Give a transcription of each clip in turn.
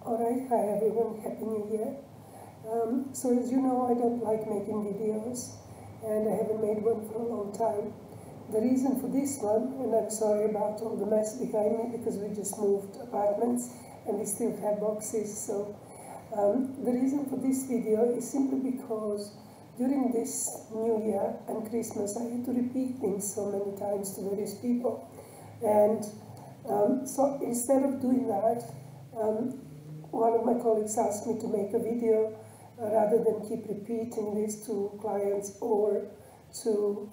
Alright, hi everyone, Happy New Year. So as you know, I don't like making videos and I haven't made one for a long time. The reason for this one, and I'm sorry about all the mess behind me because we just moved apartments and we still have boxes, so the reason for this video is simply because during this New Year and Christmas I had to repeat things so many times to various people, and so instead of doing that, one of my colleagues asked me to make a video rather than keep repeating this to clients or to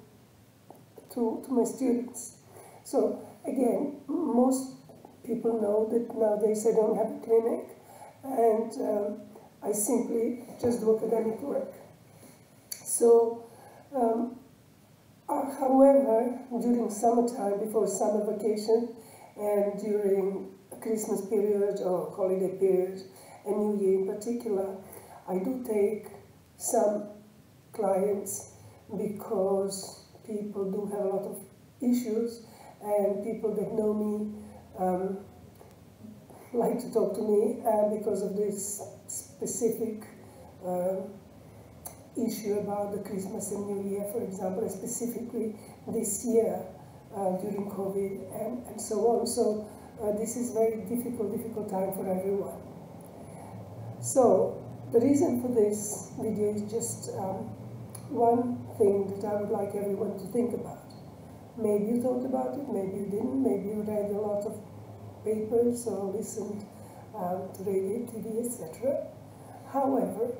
my students. So again, most people know that nowadays I don't have a clinic and I simply just do academic work. So, however, during summertime, before summer vacation, and during Christmas period or holiday period, and New Year in particular, I do take some clients because people do have a lot of issues and people that know me like to talk to me because of this specific issue about the Christmas and New Year, for example, and specifically this year during COVID and so on. So this is very difficult time for everyone. So the reason for this video is just one thing that I would like everyone to think about. Maybe you thought about it, maybe you didn't, maybe you read a lot of papers or listened to radio, TV, etc. However,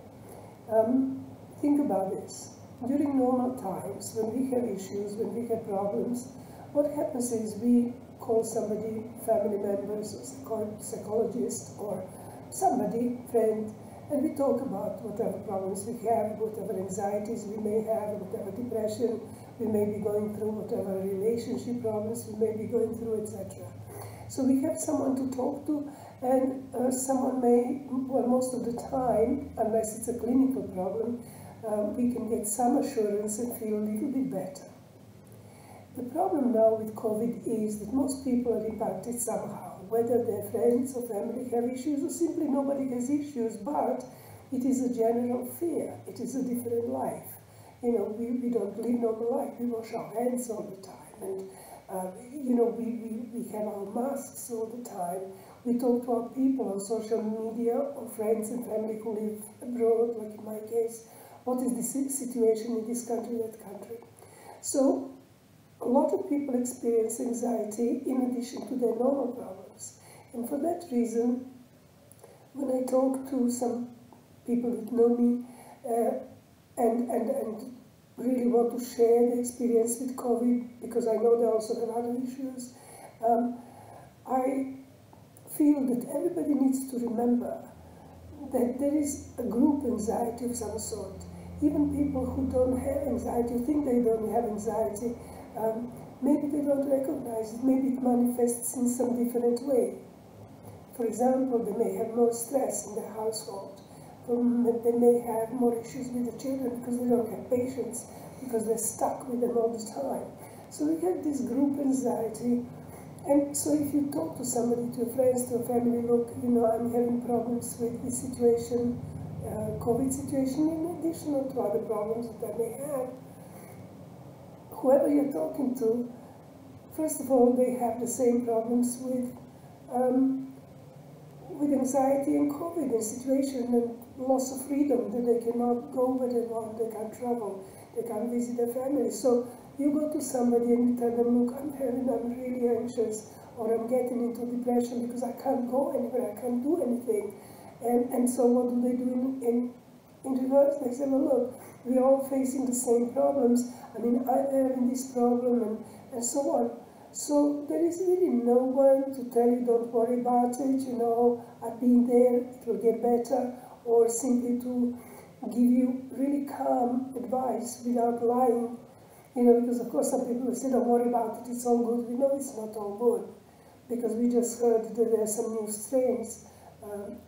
think about this. During normal times, when we have issues, when we have problems, what happens is we call somebody, family members, or psychologist, or somebody, friend, and we talk about whatever problems we have, whatever anxieties we may have, whatever depression we may be going through, whatever relationship problems we may be going through, etc. So we have someone to talk to, and someone may, well, most of the time, unless it's a clinical problem, we can get some assurance and feel a little bit better. The problem now with COVID is that most people are impacted somehow, whether their friends or family have issues or simply nobody has issues, but it is a general fear. It is a different life. You know, we don't live normal life. We wash our hands all the time, and you know, we have our masks all the time. We talk to our people on social media, or friends and family who live abroad, like in my case. What is the situation in this country, that country? So a lot of people experience anxiety in addition to their normal problems. And for that reason, when I talk to some people that know me and really want to share the experience with COVID, because I know they also have other issues, I feel that everybody needs to remember that there is a group anxiety of some sort. Even people who don't have anxiety, who think they don't have anxiety, maybe they don't recognize it, maybe it manifests in some different way. For example, they may have more stress in the household, they may have more issues with the children because they don't have patience, because they're stuck with them all the time. So we have this group anxiety, and so if you talk to somebody, to your friends, to a family, look, you know, I'm having problems with this situation, COVID situation, in addition to other problems that I may have, whoever you're talking to, first of all, they have the same problems with anxiety and COVID and situation and loss of freedom, that they cannot go where they want, they can't travel, they can't visit their family. So you go to somebody and you tell them, look, I'm really anxious, or I'm getting into depression because I can't go anywhere, I can't do anything. And so what do they do in reverse? They say, well, look, we're all facing the same problems. I mean, I'm having this problem and so on. So there is really no one to tell you, don't worry about it, you know, I've been there, it will get better, or simply to give you really calm advice without lying, you know, because of course some people will say, don't worry about it, it's all good. We know it's not all good, because we just heard that there are some new strains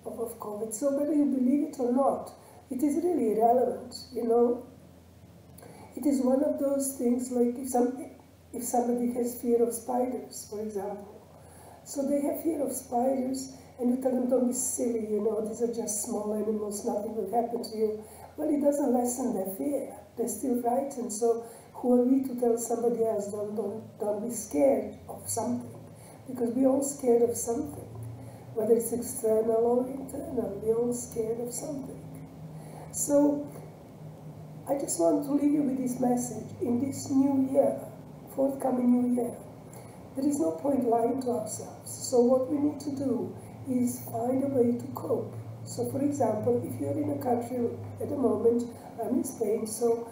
of COVID. So whether you believe it or not, it is really irrelevant, you know. It is one of those things, like if somebody has fear of spiders, for example. So they have fear of spiders, and you tell them, don't be silly, you know, these are just small animals, nothing will happen to you. Well, it doesn't lessen their fear. They're still frightened. So who are we to tell somebody else, don't be scared of something? Because we're all scared of something. Whether it's external or internal, we're all scared of something. So I just want to leave you with this message. In this new year, forthcoming new year, there is no point lying to ourselves. So what we need to do is find a way to cope. So for example, if you're in a country at the moment, I'm in Spain, so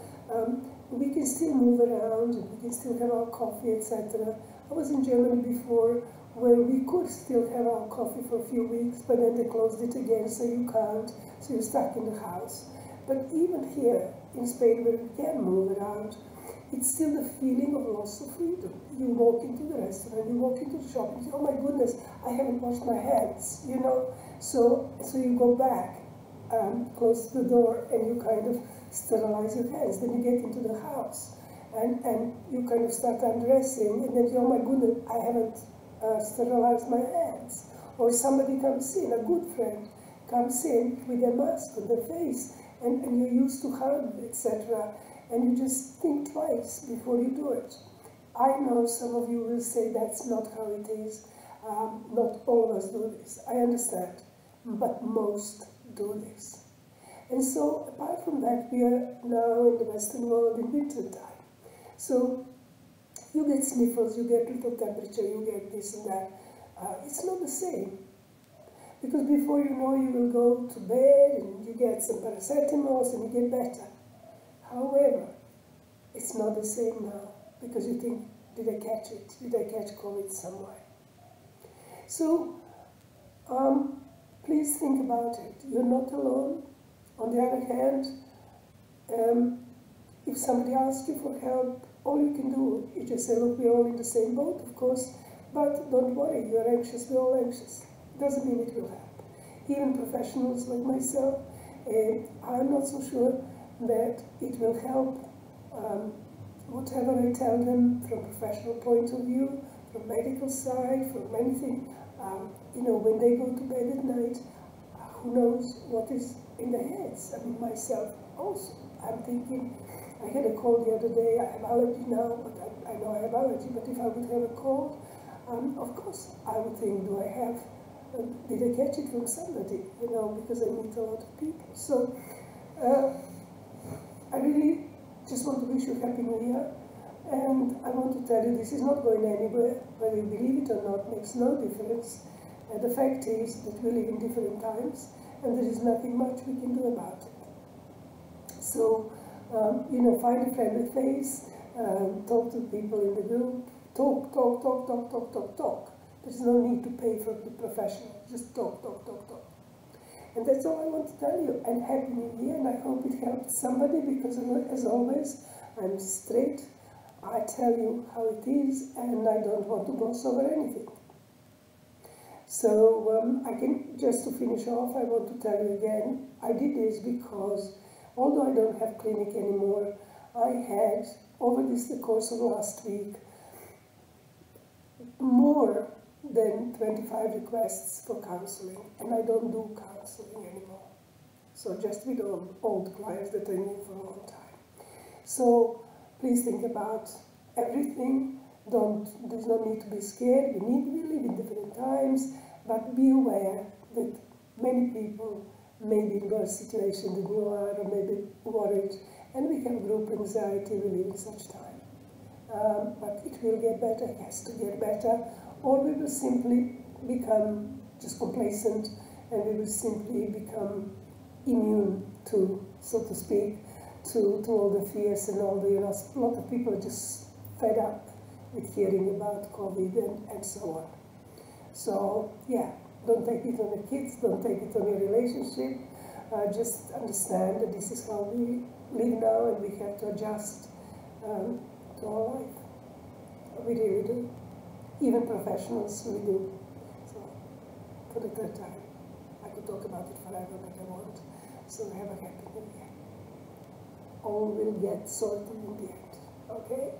we can still move around and we can still have our coffee, etc. I was in Germany before where we could still have our coffee for a few weeks, but then they closed it again, so you can't, so you're stuck in the house. But even here in Spain, where we can move around, it's still the feeling of loss of freedom. You walk into the restaurant, you walk into the shop, and you say, oh my goodness, I haven't washed my hands, you know. So you go back, close the door, and you kind of sterilize your hands. Then you get into the house, and you kind of start undressing, and then you, oh my goodness, I haven't sterilized my hands. Or somebody comes in, a good friend comes in with a mask on their face, and you're used to hug, etc., and you just think twice before you do it. I know some of you will say that's not how it is. Not all of us do this. I understand, but most do this. And so, apart from that, we are now in the Western world in winter time. So you get sniffles, you get little temperature, you get this and that. It's not the same. Because before you know, you will go to bed and you get some paracetamols and you get better. However, it's not the same now, because you think, did I catch it? Did I catch COVID somewhere? So, please think about it. You're not alone. On the other hand, if somebody asks you for help, all you can do is just say, look, we're all in the same boat, of course, but don't worry, you're anxious, we're all anxious. Doesn't mean it will help. Even professionals like myself, I'm not so sure that it will help whatever I tell them from a professional point of view, from medical side, from anything. You know, when they go to bed at night, who knows what is in their heads? I mean, myself also. I'm thinking, I had a cold the other day, I have allergy now, but I know I have allergy, but if I would have a cold, of course, I would think, do I have, did I catch it from somebody? You know, because I meet a lot of people. So, I really just want to wish you a Happy New Year, and I want to tell you this is not going anywhere. Whether you believe it or not makes no difference. The fact is that we live in different times, and there is nothing much we can do about it. So, you know, find a friendly face, talk to people in the group, talk. There's no need to pay for the professional, just talk. And that's all I want to tell you. And Happy New Year, and I hope it helped somebody, because as always, I'm straight. I tell you how it is, and I don't want to gloss over anything. So I can, just to finish off, I want to tell you again, I did this because, although I don't have clinic anymore, I had, over the course of last week, more than 25 requests for counseling, and I don't do counseling anymore. So just with old clients that I knew for a long time. So please think about everything. There's no need to be scared. We live in different times, but be aware that many people may be in worse situation than you are, or maybe worried, and we have group anxiety. We live in such time. But it will get better, it has to get better, or we will simply become just complacent, and we will simply become immune to, so to speak, to all the fears and all the, you know, a lot of people are just fed up with hearing about COVID and so on. So, yeah, don't take it on the kids, don't take it on your relationship, just understand that this is how we live now, and we have to adjust to our life. We really do. Even professionals, we do. So, for the third time, I could talk about it forever, but I won't. So have a Happy New Year. All will get sorted in the end, okay?